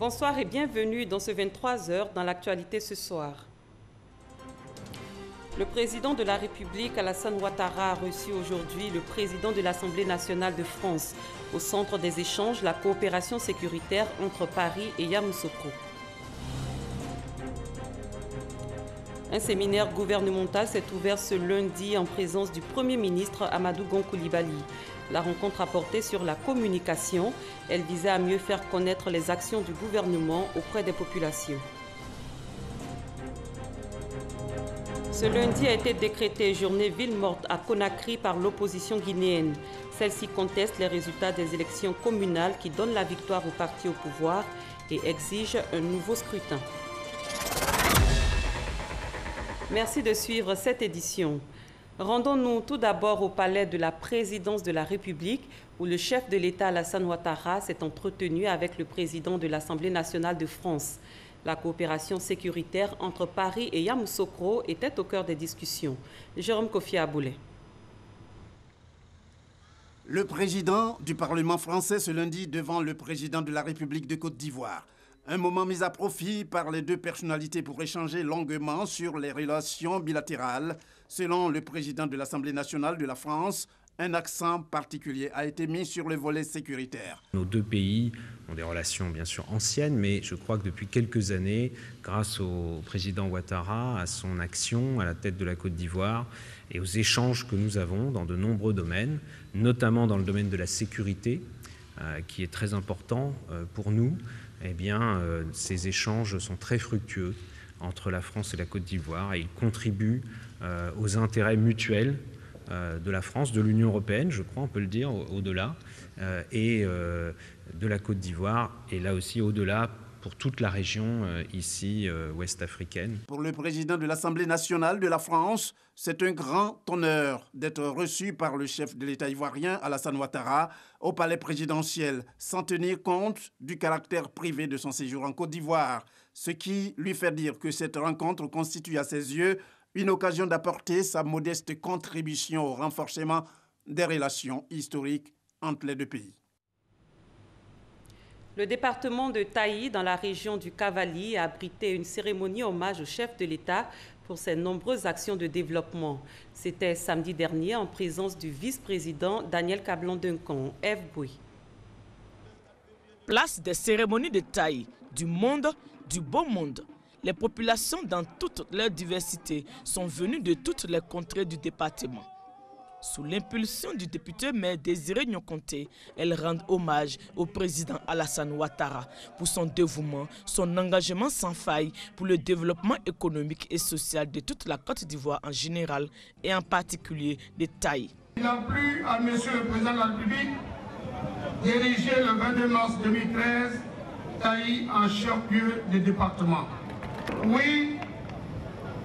Bonsoir et bienvenue dans ce 23h dans l'actualité ce soir. Le président de la République, Alassane Ouattara, a reçu aujourd'hui le président de l'Assemblée nationale de France au centre des échanges, la coopération sécuritaire entre Paris et Yamoussoukro. Un séminaire gouvernemental s'est ouvert ce lundi en présence du Premier ministre Amadou Gon Coulibaly. La rencontre a porté sur la communication. Elle visait à mieux faire connaître les actions du gouvernement auprès des populations. Ce lundi a été décrété journée ville morte à Conakry par l'opposition guinéenne. Celle-ci conteste les résultats des élections communales qui donnent la victoire au parti au pouvoir et exige un nouveau scrutin. Merci de suivre cette édition. Rendons-nous tout d'abord au palais de la présidence de la République où le chef de l'État Alassane Ouattara s'est entretenu avec le président de l'Assemblée nationale de France. La coopération sécuritaire entre Paris et Yamoussoukro était au cœur des discussions. Jérôme Kofi Aboulé. Le président du Parlement français ce lundi devant le président de la République de Côte d'Ivoire. Un moment mis à profit par les deux personnalités pour échanger longuement sur les relations bilatérales. Selon le président de l'Assemblée nationale de la France, un accent particulier a été mis sur le volet sécuritaire. Nos deux pays ont des relations bien sûr anciennes, mais je crois que depuis quelques années, grâce au président Ouattara, à son action à la tête de la Côte d'Ivoire et aux échanges que nous avons dans de nombreux domaines, notamment dans le domaine de la sécurité, qui est très important pour nous, eh bien, ces échanges sont très fructueux entre la France et la Côte d'Ivoire et ils contribuent aux intérêts mutuels de la France, de l'Union européenne, je crois, on peut le dire, au-delà, et de la Côte d'Ivoire, et là aussi au-delà pour toute la région ici ouest-africaine. Pour le président de l'Assemblée nationale de la France, c'est un grand honneur d'être reçu par le chef de l'État ivoirien, Alassane Ouattara, au palais présidentiel, sans tenir compte du caractère privé de son séjour en Côte d'Ivoire, ce qui lui fait dire que cette rencontre constitue à ses yeux une occasion d'apporter sa modeste contribution au renforcement des relations historiques entre les deux pays. Le département de Taï, dans la région du Cavali, a abrité une cérémonie hommage au chef de l'État pour ses nombreuses actions de développement. C'était samedi dernier en présence du vice-président Daniel Kablan-Duncan, F. Bouy. Place des cérémonies de Taï, du monde, du beau monde. Les populations dans toute leur diversité sont venues de toutes les contrées du département. Sous l'impulsion du député maire Désiré Nyokonté, elles rendent hommage au président Alassane Ouattara pour son dévouement, son engagement sans faille pour le développement économique et social de toute la Côte d'Ivoire en général et en particulier de Taï. Il a plu à Monsieur le Président de la République d'ériger le 22 mars 2013 Taï en chef-lieu du département. Oui,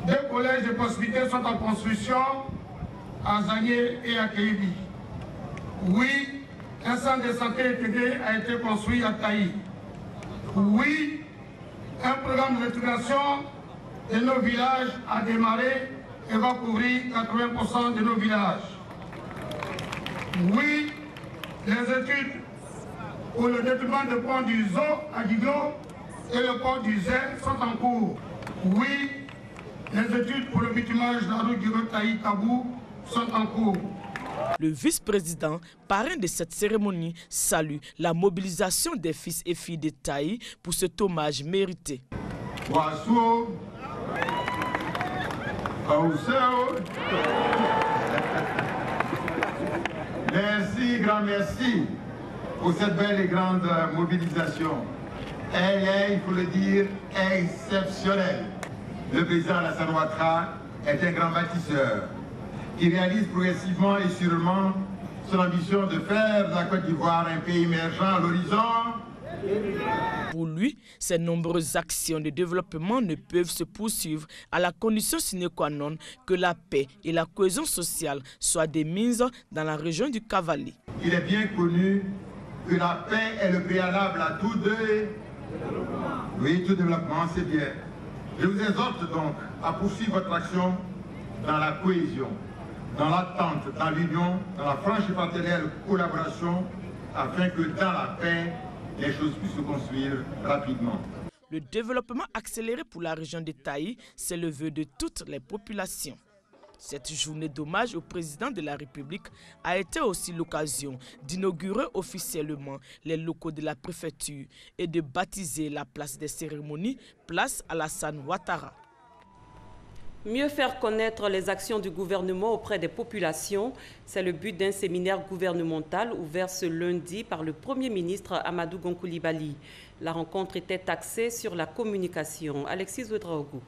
deux collèges de possibilités sont en construction à Zagné et à Kéibi. Oui, un centre de santé intégré a été construit à Taï. Oui, un programme de réintegration de nos villages a démarré et va couvrir 80% de nos villages. Oui, les études pour le développement du pont du Zo à Guido et le pont du Zel sont en cours. Oui, les études pour le bitumage de la route du Taï-Tabou sont en cours. Le vice-président, parrain de cette cérémonie, salue la mobilisation des fils et filles de Taï pour cet hommage mérité. Merci, grand merci pour cette belle et grande mobilisation. Elle est, il faut le dire, exceptionnelle. Le président Alassane Ouattara est un grand bâtisseur qui réalise progressivement et sûrement son ambition de faire de la Côte d'Ivoire un pays émergent à l'horizon. Pour lui, ces nombreuses actions de développement ne peuvent se poursuivre à la condition sine qua non que la paix et la cohésion sociale soient des mises dans la région du Cavali. Il est bien connu que la paix est le préalable à tout développement. Oui, tout développement, c'est bien. Je vous exhorte donc à poursuivre votre action dans la cohésion, dans l'attente, dans l'union, dans la franche et fraternelle collaboration, afin que dans la paix, les choses puissent se construire rapidement. Le développement accéléré pour la région de Taï, c'est le vœu de toutes les populations. Cette journée d'hommage au président de la République a été aussi l'occasion d'inaugurer officiellement les locaux de la préfecture et de baptiser la place des cérémonies, place Alassane Ouattara. Mieux faire connaître les actions du gouvernement auprès des populations, c'est le but d'un séminaire gouvernemental ouvert ce lundi par le Premier ministre Amadou Gon Coulibaly. La rencontre était axée sur la communication. Alexis Ouedraogo.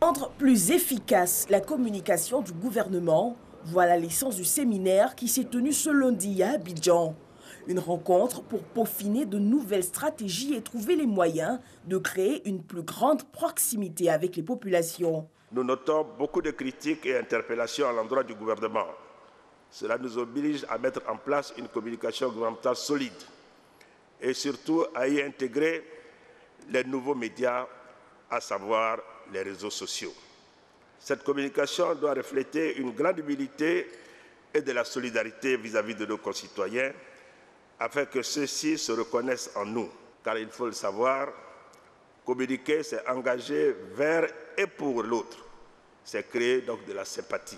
Rendre plus efficace la communication du gouvernement, voilà l'essence du séminaire qui s'est tenu ce lundi à Abidjan. Une rencontre pour peaufiner de nouvelles stratégies et trouver les moyens de créer une plus grande proximité avec les populations. Nous notons beaucoup de critiques et interpellations à l'endroit du gouvernement. Cela nous oblige à mettre en place une communication gouvernementale solide et surtout à y intégrer les nouveaux médias, à savoir les réseaux sociaux. Cette communication doit refléter une grande humilité et de la solidarité vis-à-vis de nos concitoyens afin que ceux-ci se reconnaissent en nous. Car il faut le savoir, communiquer, c'est engager vers et pour l'autre. C'est créer donc de la sympathie.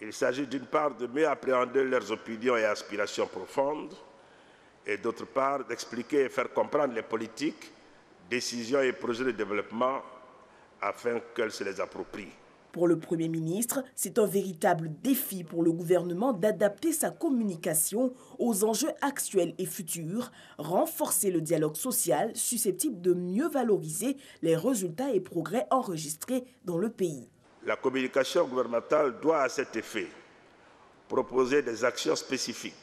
Il s'agit d'une part de mieux appréhender leurs opinions et aspirations profondes et d'autre part d'expliquer et faire comprendre les politiques, décisions et projets de développement afin qu'elles se les approprient. Pour le Premier ministre, c'est un véritable défi pour le gouvernement d'adapter sa communication aux enjeux actuels et futurs, renforcer le dialogue social susceptible de mieux valoriser les résultats et progrès enregistrés dans le pays. La communication gouvernementale doit à cet effet proposer des actions spécifiques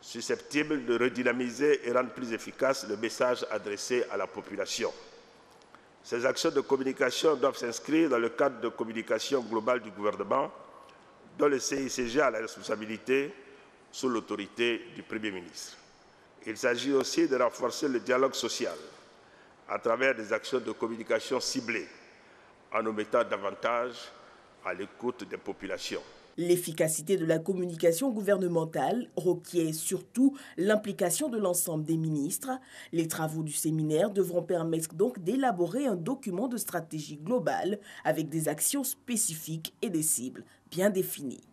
susceptibles de redynamiser et rendre plus efficace le message adressé à la population. Ces actions de communication doivent s'inscrire dans le cadre de communication globale du gouvernement, dont le CICG a la responsabilité sous l'autorité du Premier ministre. Il s'agit aussi de renforcer le dialogue social à travers des actions de communication ciblées, en nous mettant davantage à l'écoute des populations. L'efficacité de la communication gouvernementale requiert surtout l'implication de l'ensemble des ministres. Les travaux du séminaire devront permettre donc d'élaborer un document de stratégie globale avec des actions spécifiques et des cibles bien définies.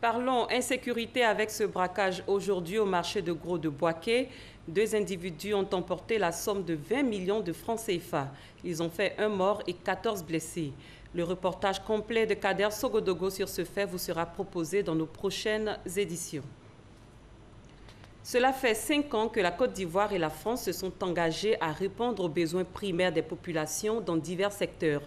Parlons insécurité avec ce braquage aujourd'hui au marché de gros de Boaké. 2 individus ont emporté la somme de 20 millions de francs CFA. Ils ont fait 1 mort et 14 blessés. Le reportage complet de Kader Sogodogo sur ce fait vous sera proposé dans nos prochaines éditions. Cela fait 5 ans que la Côte d'Ivoire et la France se sont engagés à répondre aux besoins primaires des populations dans divers secteurs.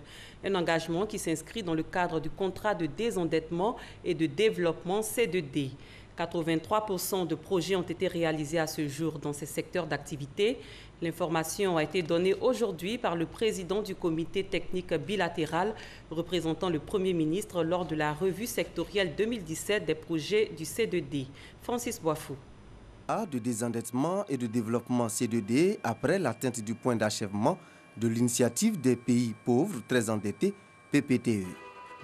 Un engagement qui s'inscrit dans le cadre du contrat de désendettement et de développement C2D. 83% de projets ont été réalisés à ce jour dans ces secteurs d'activité. L'information a été donnée aujourd'hui par le président du comité technique bilatéral représentant le Premier ministre lors de la revue sectorielle 2017 des projets du C2D. Francis Boifou. De désendettement et de développement C2D après l'atteinte du point d'achèvement de l'initiative des pays pauvres très endettés, PPTE.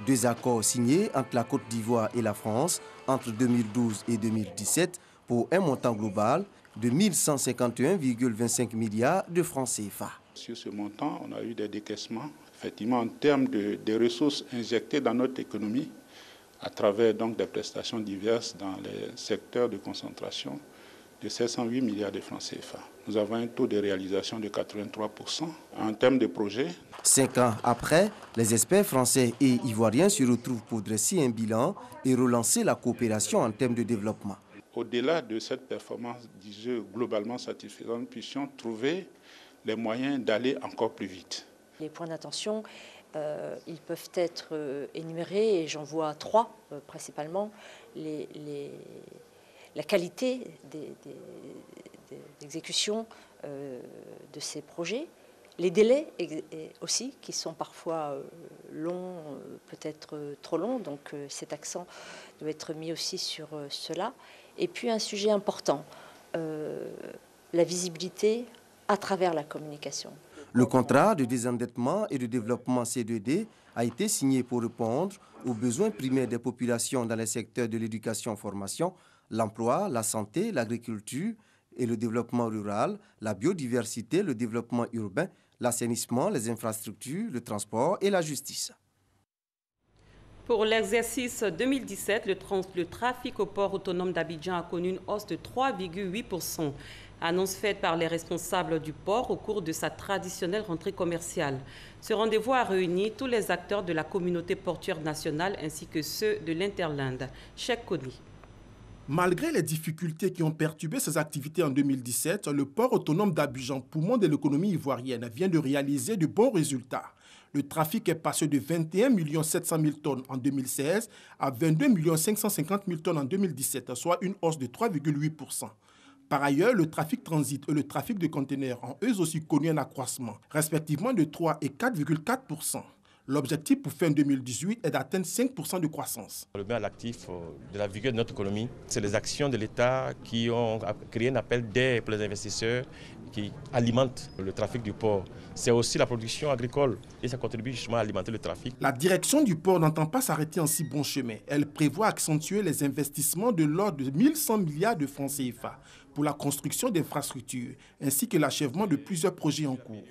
2 accords signés entre la Côte d'Ivoire et la France entre 2012 et 2017 pour un montant global de 1151,25 milliards de francs CFA. Sur ce montant, on a eu des décaissements, effectivement, en termes de ressources injectées dans notre économie à travers donc des prestations diverses dans les secteurs de concentration de 708 milliards de francs CFA. Nous avons un taux de réalisation de 83%. En termes de projets, 5 ans après, les experts français et ivoiriens se retrouvent pour dresser un bilan et relancer la coopération en termes de développement. Au-delà de cette performance, disons, globalement satisfaisante, nous puissions trouver les moyens d'aller encore plus vite. Les points d'attention, ils peuvent être énumérés, et j'en vois 3 principalement. La qualité d'exécution de ces projets, les délais aussi, qui sont parfois longs, peut-être trop longs, donc cet accent doit être mis aussi sur cela. Et puis un sujet important, la visibilité à travers la communication. Le contrat de désendettement et de développement C2D a été signé pour répondre aux besoins primaires des populations dans les secteurs de l'éducation-formation, l'emploi, la santé, l'agriculture, et le développement rural, la biodiversité, le développement urbain, l'assainissement, les infrastructures, le transport et la justice. Pour l'exercice 2017, le trafic au port autonome d'Abidjan a connu une hausse de 3,8%. Annonce faite par les responsables du port au cours de sa traditionnelle rentrée commerciale. Ce rendez-vous a réuni tous les acteurs de la communauté portuaire nationale ainsi que ceux de l'Interland. Cheikh Koni. Malgré les difficultés qui ont perturbé ses activités en 2017, le port autonome d'Abidjan, poumon de l'économie ivoirienne, vient de réaliser de bons résultats. Le trafic est passé de 21 700 000 tonnes en 2016 à 22 550 000 tonnes en 2017, soit une hausse de 3,8%. Par ailleurs, le trafic transit et le trafic de conteneurs ont eux aussi connu un accroissement, respectivement de 3 et 4,4%. L'objectif pour fin 2018 est d'atteindre 5% de croissance. Le bien à l'actif de la vigueur de notre économie, c'est les actions de l'État qui ont créé un appel d'air pour les investisseurs qui alimentent le trafic du port. C'est aussi la production agricole et ça contribue justement à alimenter le trafic. La direction du port n'entend pas s'arrêter en si bon chemin. Elle prévoit accentuer les investissements de l'ordre de 1100 milliards de francs CFA pour la construction d'infrastructures ainsi que l'achèvement de plusieurs projets en cours.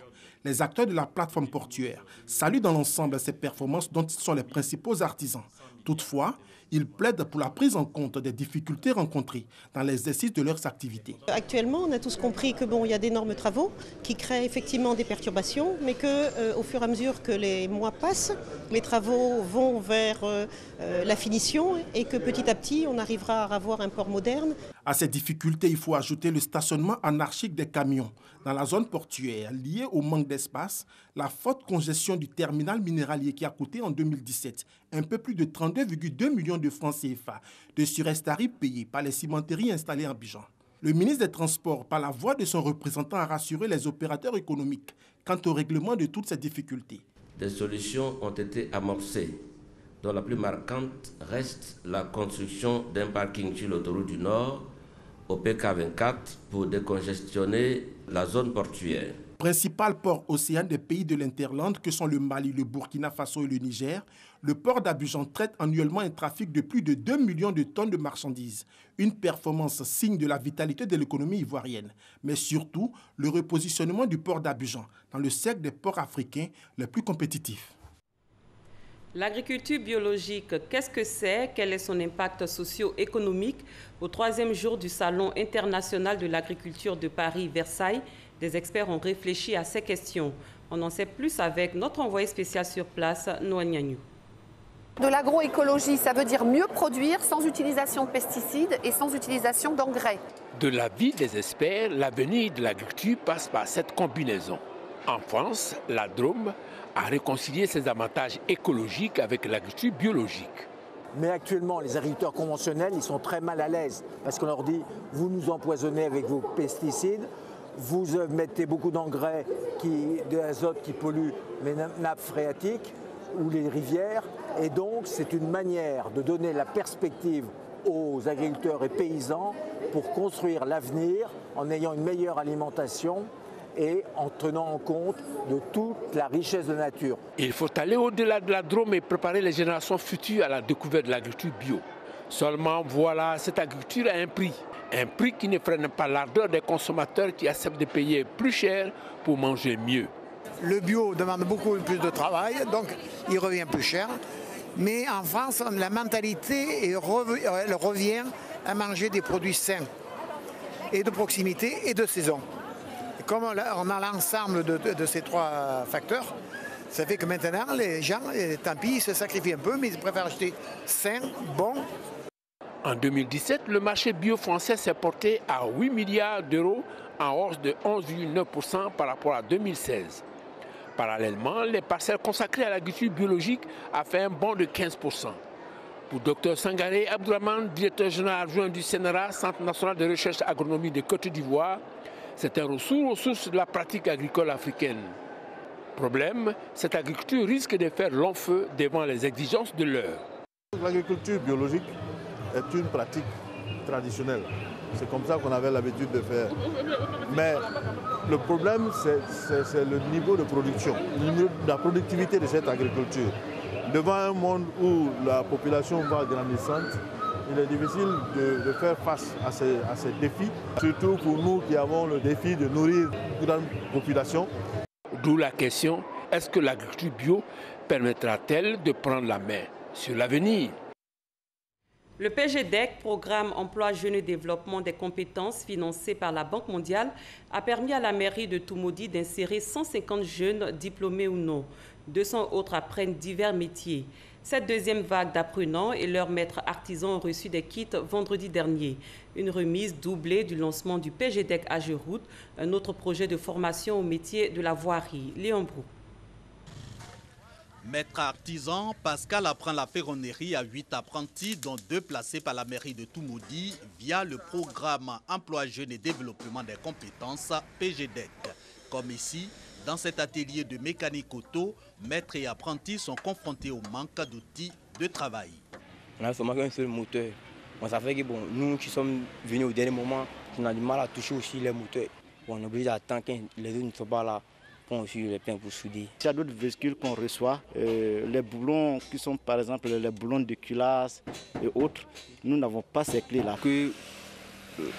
Les acteurs de la plateforme portuaire saluent dans l'ensemble ces performances dont ils sont les principaux artisans. Toutefois, ils plaident pour la prise en compte des difficultés rencontrées dans l'exercice de leurs activités. Actuellement, on a tous compris que il y a d'énormes travaux qui créent effectivement des perturbations, mais qu'au fur et à mesure que les mois passent, les travaux vont vers la finition et que petit à petit, on arrivera à avoir un port moderne. À ces difficultés, il faut ajouter le stationnement anarchique des camions dans la zone portuaire lié au manque d'espace, la forte congestion du terminal minéralier qui a coûté en 2017 un peu plus de 32,2 millions de francs CFA de surestaries payées par les cimenteries installées à Abidjan. Le ministre des Transports, par la voix de son représentant, a rassuré les opérateurs économiques quant au règlement de toutes ces difficultés. Des solutions ont été amorcées, dont la plus marquante reste la construction d'un parking sur l'autoroute du Nord au PK24 pour décongestionner la zone portuaire. Principal port océan des pays de l'Interland que sont le Mali, le Burkina Faso et le Niger, le port d'Abidjan traite annuellement un trafic de plus de 2 millions de tonnes de marchandises. Une performance signe de la vitalité de l'économie ivoirienne, mais surtout le repositionnement du port d'Abidjan dans le cercle des ports africains les plus compétitifs. L'agriculture biologique, qu'est-ce que c'est? Quel est son impact socio-économique? Au 3e jour du Salon international de l'agriculture de Paris-Versailles, des experts ont réfléchi à ces questions. On en sait plus avec notre envoyé spécial sur place, Noa Nianyou. De l'agroécologie, ça veut dire mieux produire sans utilisation de pesticides et sans utilisation d'engrais. De l'avis des experts, l'avenir de l'agriculture passe par cette combinaison. En France, la Drôme a réconcilié ses avantages écologiques avec l'agriculture biologique. Mais actuellement, les agriculteurs conventionnels, ils sont très mal à l'aise parce qu'on leur dit « vous nous empoisonnez avec vos pesticides ». Vous mettez beaucoup d'engrais, de l'azote qui pollue les nappes phréatiques ou les rivières. Et donc, c'est une manière de donner la perspective aux agriculteurs et paysans pour construire l'avenir en ayant une meilleure alimentation et en tenant en compte de toute la richesse de nature. Il faut aller au-delà de la Drôme et préparer les générations futures à la découverte de l'agriculture bio. Seulement, voilà, cette agriculture a un prix qui ne freine pas l'ardeur des consommateurs qui acceptent de payer plus cher pour manger mieux. Le bio demande beaucoup plus de travail, donc il revient plus cher. Mais en France, la mentalité elle revient à manger des produits sains et de proximité et de saison. Et comme on a l'ensemble de ces trois facteurs, ça fait que maintenant, les gens, tant pis, ils se sacrifient un peu, mais ils préfèrent acheter sain, bon. En 2017, le marché bio français s'est porté à 8 milliards d'euros, en hausse de 11,9% par rapport à 2016. Parallèlement, les parcelles consacrées à l'agriculture biologique a fait un bond de 15%. Pour Dr Sangaré Abdourahmane, directeur général adjoint du CNRA, Centre national de recherche agronomie de Côte d'Ivoire, c'est un retour aux sources de la pratique agricole africaine. Problème, cette agriculture risque de faire long feu devant les exigences de l'heure. L'agriculture biologique est une pratique traditionnelle. C'est comme ça qu'on avait l'habitude de faire. Mais le problème, c'est le niveau de production, la productivité de cette agriculture. Devant un monde où la population va grandissante, il est difficile de faire face à ces défis, surtout pour nous qui avons le défi de nourrir une grande population. D'où la question, est-ce que l'agriculture bio permettra-t-elle de prendre la main sur l'avenir? Le PGDEC, Programme Emploi Jeunes et Développement des compétences financé par la Banque mondiale, a permis à la mairie de Toumoudi d'insérer 150 jeunes diplômés ou non. 200 autres apprennent divers métiers. Cette deuxième vague d'apprenants et leurs maîtres artisans ont reçu des kits vendredi dernier. Une remise doublée du lancement du PGDEC Ageroute, un autre projet de formation au métier de la voirie. Léon Brou. Maître artisan, Pascal apprend la ferronnerie à 8 apprentis, dont 2 placés par la mairie de Toumoudi via le programme Emploi Jeunes et Développement des compétences PGDEC. Comme ici, dans cet atelier de mécanique auto, maîtres et apprentis sont confrontés au manque d'outils de travail. On a seulement un seul moteur. Bon, ça fait que nous qui sommes venus au dernier moment, on a du mal à toucher aussi les moteurs. Bon, on est obligé d'attendre que les autres ne soient pas là. Sur les pleins pour souder. Il y a d'autres véhicules qu'on reçoit, les boulons qui sont par exemple les boulons de culasse et autres, nous n'avons pas ces clés-là. Que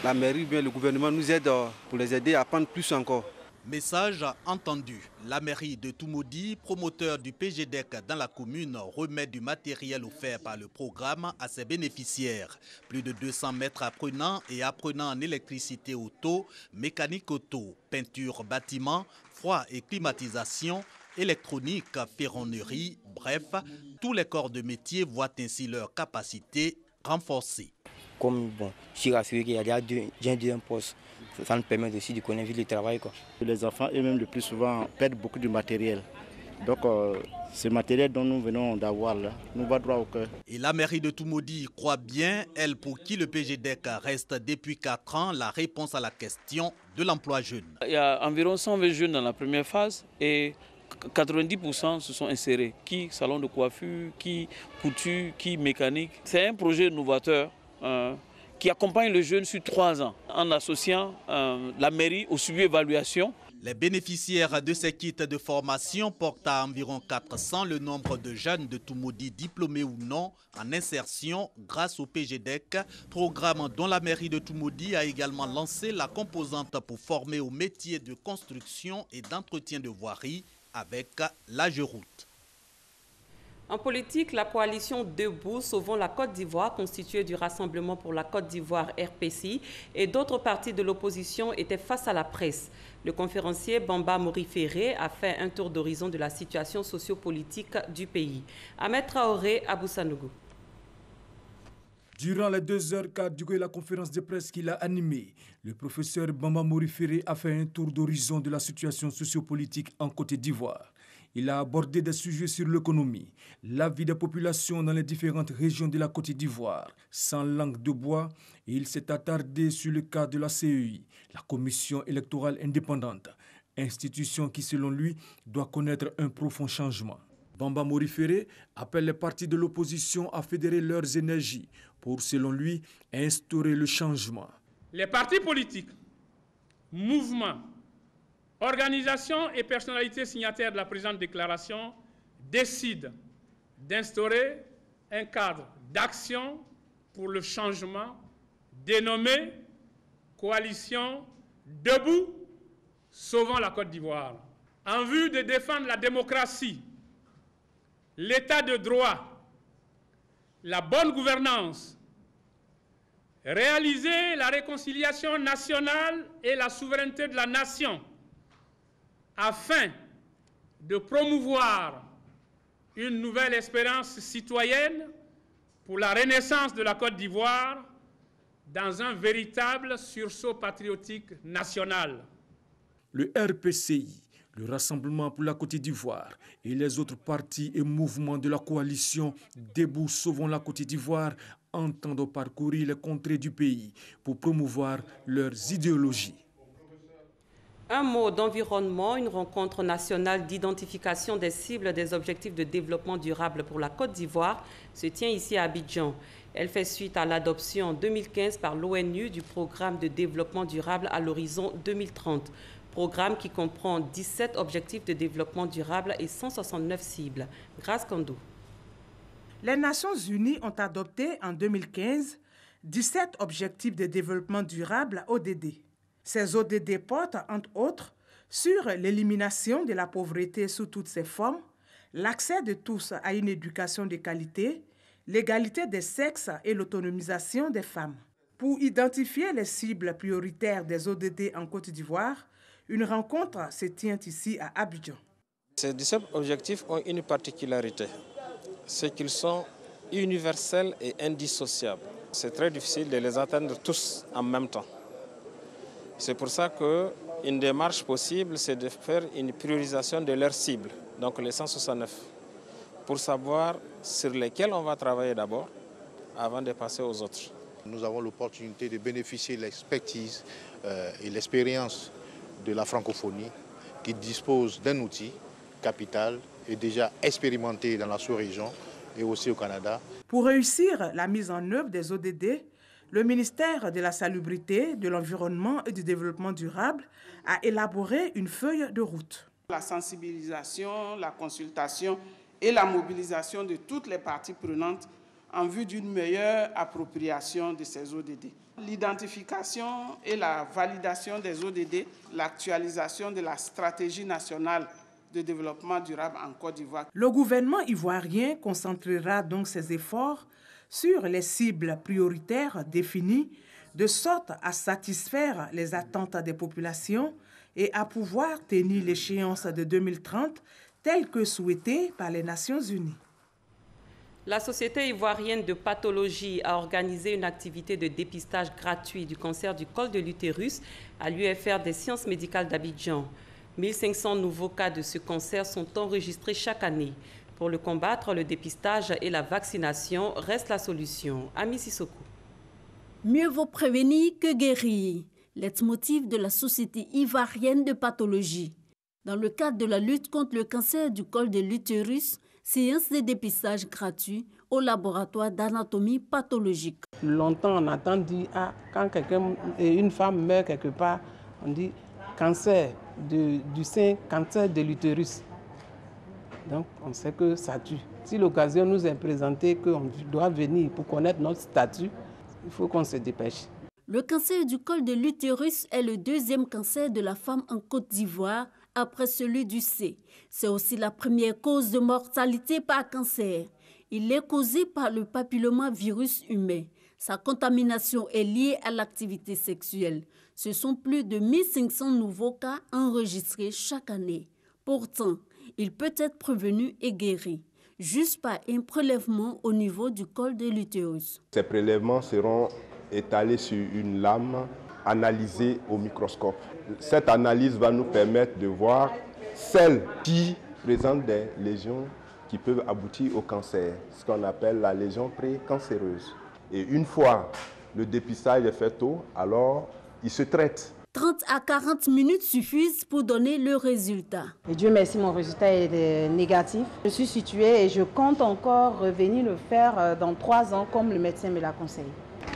la mairie ou bien le gouvernement nous aide pour les aider à apprendre plus encore. Message entendu. La mairie de Toumoudi, promoteur du PGDEC dans la commune, remet du matériel offert par le programme à ses bénéficiaires. Plus de 200 maîtres apprenants et apprenants en électricité auto, mécanique auto, peinture bâtiment, froid et climatisation, électronique, ferronnerie, bref, tous les corps de métier voient ainsi leur capacité renforcée. Comme je suis rassuré qu'il y a déjà un poste, ça nous permet aussi de connaître le travail. Les enfants eux-mêmes le plus souvent perdent beaucoup de matériel. Donc ce matériel dont nous venons d'avoir là, nous va droit au cœur. Et la mairie de Toumoudi croit bien, elle pour qui le PGDEC reste depuis 4 ans, la réponse à la question de l'emploi jeune. Il y a environ 120 jeunes dans la première phase et 90% se sont insérés. Qui salon de coiffure, qui couture, qui mécanique. C'est un projet novateur qui accompagne le jeune sur 3 ans en associant la mairie aux suivi-évaluations. Les bénéficiaires de ces kits de formation portent à environ 400 le nombre de jeunes de Toumoudi diplômés ou non en insertion grâce au PGDEC, programme dont la mairie de Toumoudi a également lancé la composante pour former au métier de construction et d'entretien de voirie avec l'Ageroute. En politique, la coalition Debout Sauvons la Côte d'Ivoire, constituée du Rassemblement pour la Côte d'Ivoire RPCI et d'autres partis de l'opposition étaient face à la presse. Le conférencier Bamba Mori-Ferré a fait un tour d'horizon de la situation sociopolitique du pays. Ahmed Traoré, Abou Sanougou. Durant les 2 heures qu'a duré la conférence de presse qu'il a animée, le professeur Bamba Mori-Ferré a fait un tour d'horizon de la situation sociopolitique en Côte d'Ivoire. Il a abordé des sujets sur l'économie, la vie des populations dans les différentes régions de la Côte d'Ivoire, sans langue de bois, et il s'est attardé sur le cas de la CEI, la Commission électorale indépendante, institution qui, selon lui, doit connaître un profond changement. Bamba Mori-Ferré appelle les partis de l'opposition à fédérer leurs énergies pour, selon lui, instaurer le changement. Les partis politiques, mouvements, organisations et personnalités signataires de la présente déclaration décident d'instaurer un cadre d'action pour le changement dénommé Coalition Debout Sauvons la Côte d'Ivoire, en vue de défendre la démocratie, l'état de droit, la bonne gouvernance, réaliser la réconciliation nationale et la souveraineté de la nation, afin de promouvoir une nouvelle espérance citoyenne pour la renaissance de la Côte d'Ivoire dans un véritable sursaut patriotique national. Le RPCI, le Rassemblement pour la Côte d'Ivoire et les autres partis et mouvements de la coalition Debout Sauvons la Côte d'Ivoire entendent parcourir les contrées du pays pour promouvoir leurs idéologies. Un mot d'environnement, une rencontre nationale d'identification des cibles des objectifs de développement durable pour la Côte d'Ivoire se tient ici à Abidjan. Elle fait suite à l'adoption en 2015 par l'ONU du programme de développement durable à l'horizon 2030. Programme qui comprend 17 objectifs de développement durable et 169 cibles. Grâce Kando. Les Nations Unies ont adopté en 2015 17 objectifs de développement durable ODD. Ces ODD portent, entre autres, sur l'élimination de la pauvreté sous toutes ses formes, l'accès de tous à une éducation de qualité, l'égalité des sexes et l'autonomisation des femmes. Pour identifier les cibles prioritaires des ODD en Côte d'Ivoire, une rencontre se tient ici à Abidjan. Ces 17 objectifs ont une particularité, c'est qu'ils sont universels et indissociables. C'est très difficile de les atteindre tous en même temps. C'est pour ça qu'une démarche possible, c'est de faire une priorisation de leurs cibles, donc les 169, pour savoir sur lesquels on va travailler d'abord, avant de passer aux autres. Nous avons l'opportunité de bénéficier de l'expertise et l'expérience de la francophonie qui dispose d'un outil capital et déjà expérimenté dans la sous-région et aussi au Canada. Pour réussir la mise en œuvre des ODD, le ministère de la Salubrité, de l'Environnement et du Développement durable a élaboré une feuille de route. La sensibilisation, la consultation et la mobilisation de toutes les parties prenantes en vue d'une meilleure appropriation de ces ODD. L'identification et la validation des ODD, l'actualisation de la stratégie nationale de développement durable en Côte d'Ivoire. Le gouvernement ivoirien concentrera donc ses efforts sur les cibles prioritaires définies de sorte à satisfaire les attentes des populations et à pouvoir tenir l'échéance de 2030 telle que souhaitée par les Nations Unies. La Société ivoirienne de pathologie a organisé une activité de dépistage gratuit du cancer du col de l'utérus à l'UFR des sciences médicales d'Abidjan. 1500 nouveaux cas de ce cancer sont enregistrés chaque année. Pour le combattre, le dépistage et la vaccination restent la solution. Ami Sissoko. Mieux vaut prévenir que guérir. Leitmotiv de la Société ivoirienne de pathologie. Dans le cadre de la lutte contre le cancer du col de l'utérus, séance de dépistage gratuit au laboratoire d'anatomie pathologique. Longtemps, on a entendu, quand une femme meurt quelque part, on dit cancer du sein, cancer de l'utérus. Donc, on sait que ça tue. Si l'occasion nous est présentée qu'on doit venir pour connaître notre statut, il faut qu'on se dépêche. Le cancer du col de l'utérus est le deuxième cancer de la femme en Côte d'Ivoire après celui du sein. C'est aussi la première cause de mortalité par cancer. Il est causé par le papillomavirus humain. Sa contamination est liée à l'activité sexuelle. Ce sont plus de 1500 nouveaux cas enregistrés chaque année. Pourtant, il peut être prévenu et guéri, juste par un prélèvement au niveau du col de l'utérus. Ces prélèvements seront étalés sur une lame analysée au microscope. Cette analyse va nous permettre de voir celles qui présentent des lésions qui peuvent aboutir au cancer, ce qu'on appelle la lésion précancéreuse. Et une fois le dépistage est fait tôt, alors il se traite. 30 à 40 minutes suffisent pour donner le résultat. Et Dieu merci, mon résultat est négatif. Je suis située et je compte encore revenir le faire dans 3 ans comme le médecin me l'a conseillé.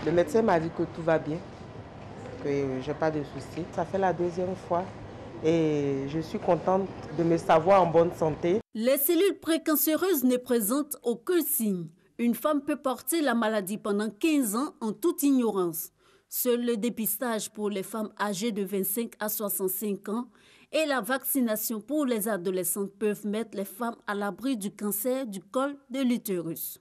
Le médecin m'a dit que tout va bien, que je n'ai pas de soucis. Ça fait la 2e fois et je suis contente de me savoir en bonne santé. Les cellules précancéreuses ne présentent aucun signe. Une femme peut porter la maladie pendant 15 ans en toute ignorance. Seul le dépistage pour les femmes âgées de 25 à 65 ans et la vaccination pour les adolescentes peuvent mettre les femmes à l'abri du cancer du col de l'utérus.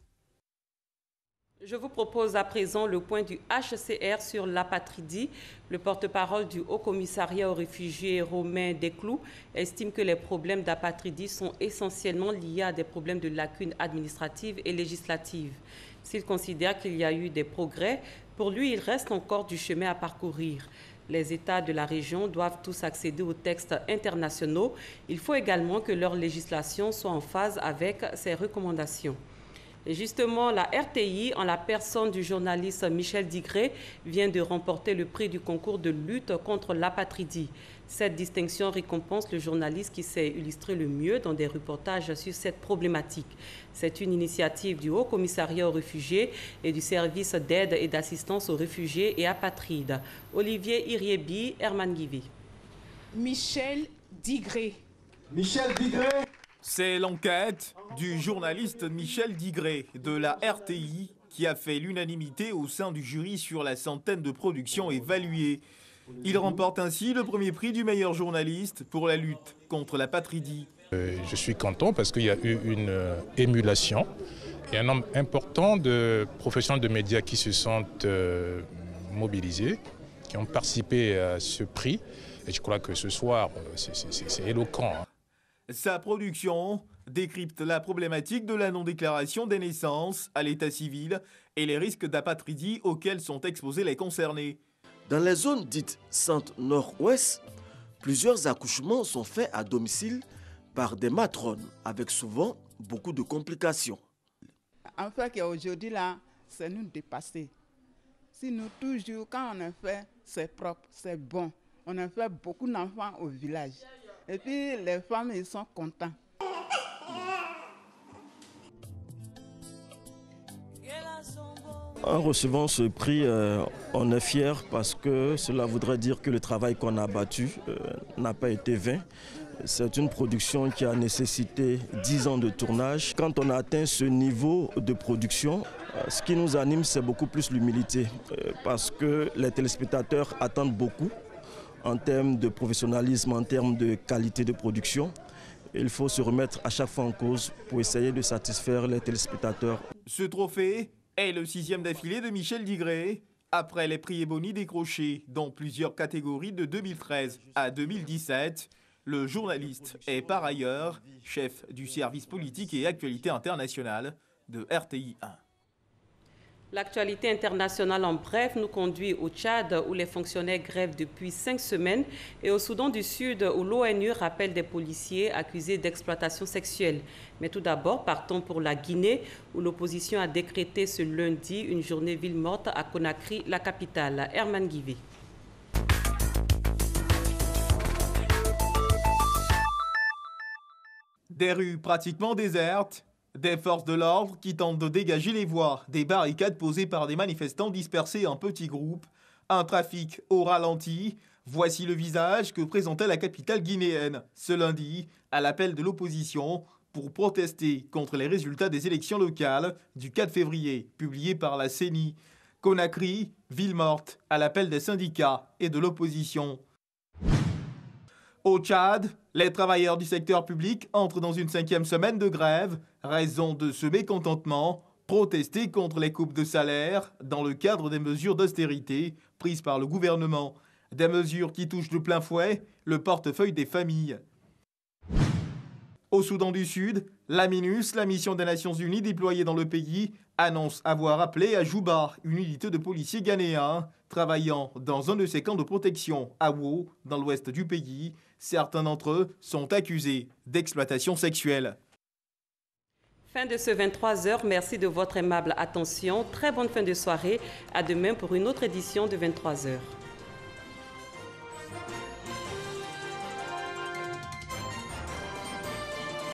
Je vous propose à présent le point du HCR sur l'apatridie. Le porte-parole du Haut-Commissariat aux réfugiés, Romain Desclous, estime que les problèmes d'apatridie sont essentiellement liés à des problèmes de lacunes administratives et législatives. S'il considère qu'il y a eu des progrès, pour lui, il reste encore du chemin à parcourir. Les États de la région doivent tous accéder aux textes internationaux. Il faut également que leur législation soit en phase avec ces recommandations. Et justement, la RTI, en la personne du journaliste Michel Digré, vient de remporter le prix du concours de lutte contre l'apatridie. Cette distinction récompense le journaliste qui s'est illustré le mieux dans des reportages sur cette problématique. C'est une initiative du Haut-Commissariat aux réfugiés et du service d'aide et d'assistance aux réfugiés et apatrides. Olivier Iriebi, Herman Guivé. Michel Digré. Michel Digré. C'est l'enquête du journaliste Michel Digré de la RTI qui a fait l'unanimité au sein du jury sur la centaine de productions évaluées. Il remporte ainsi le premier prix du meilleur journaliste pour la lutte contre l'apatridie. Je suis content parce qu'il y a eu une émulation et un nombre important de professionnels de médias qui se sont mobilisés, qui ont participé à ce prix. Et je crois que ce soir, c'est éloquent. Sa production décrypte la problématique de la non-déclaration des naissances à l'état civil et les risques d'apatridie auxquels sont exposés les concernés. Dans les zones dites centre-nord-ouest, plusieurs accouchements sont faits à domicile par des matrones, avec souvent beaucoup de complications. En fait, qu'aujourd'hui, là, c'est nous dépasser. Si nous, toujours, quand on a fait, c'est propre, c'est bon. On a fait beaucoup d'enfants au village. Et puis, les femmes, ils sont contents. En recevant ce prix, on est fiers parce que cela voudrait dire que le travail qu'on a battu n'a pas été vain. C'est une production qui a nécessité 10 ans de tournage. Quand on a atteint ce niveau de production, ce qui nous anime, c'est beaucoup plus l'humilité. Parce que les téléspectateurs attendent beaucoup en termes de professionnalisme, en termes de qualité de production. Il faut se remettre à chaque fois en cause pour essayer de satisfaire les téléspectateurs. Ce trophée est le 6e d'affilée de Michel Digré, après les prix Ebony décrochés dans plusieurs catégories de 2013 à 2017. Le journaliste est par ailleurs chef du service politique et actualité internationale de RTI 1. L'actualité internationale en bref nous conduit au Tchad où les fonctionnaires grèvent depuis 5 semaines et au Soudan du Sud où l'ONU rappelle des policiers accusés d'exploitation sexuelle. Mais tout d'abord, partons pour la Guinée où l'opposition a décrété ce lundi une journée ville morte à Conakry, la capitale. Herman Guivé. Des rues pratiquement désertes, des forces de l'ordre qui tentent de dégager les voies, des barricades posées par des manifestants dispersés en petits groupes, un trafic au ralenti. Voici le visage que présentait la capitale guinéenne ce lundi à l'appel de l'opposition pour protester contre les résultats des élections locales du 4 février, publiés par la CENI. Conakry, ville morte, à l'appel des syndicats et de l'opposition. Au Tchad, les travailleurs du secteur public entrent dans une 5e semaine de grève, raison de ce mécontentement, protester contre les coupes de salaire dans le cadre des mesures d'austérité prises par le gouvernement. Des mesures qui touchent de plein fouet le portefeuille des familles. Au Soudan du Sud, la MINUS, la mission des Nations Unies déployée dans le pays, annonce avoir appelé à Juba une unité de policiers ghanéens travaillant dans un de ces camps de protection à Wau, dans l'ouest du pays. Certains d'entre eux sont accusés d'exploitation sexuelle. Fin de ce 23h. Merci de votre aimable attention. Très bonne fin de soirée. À demain pour une autre édition de 23h.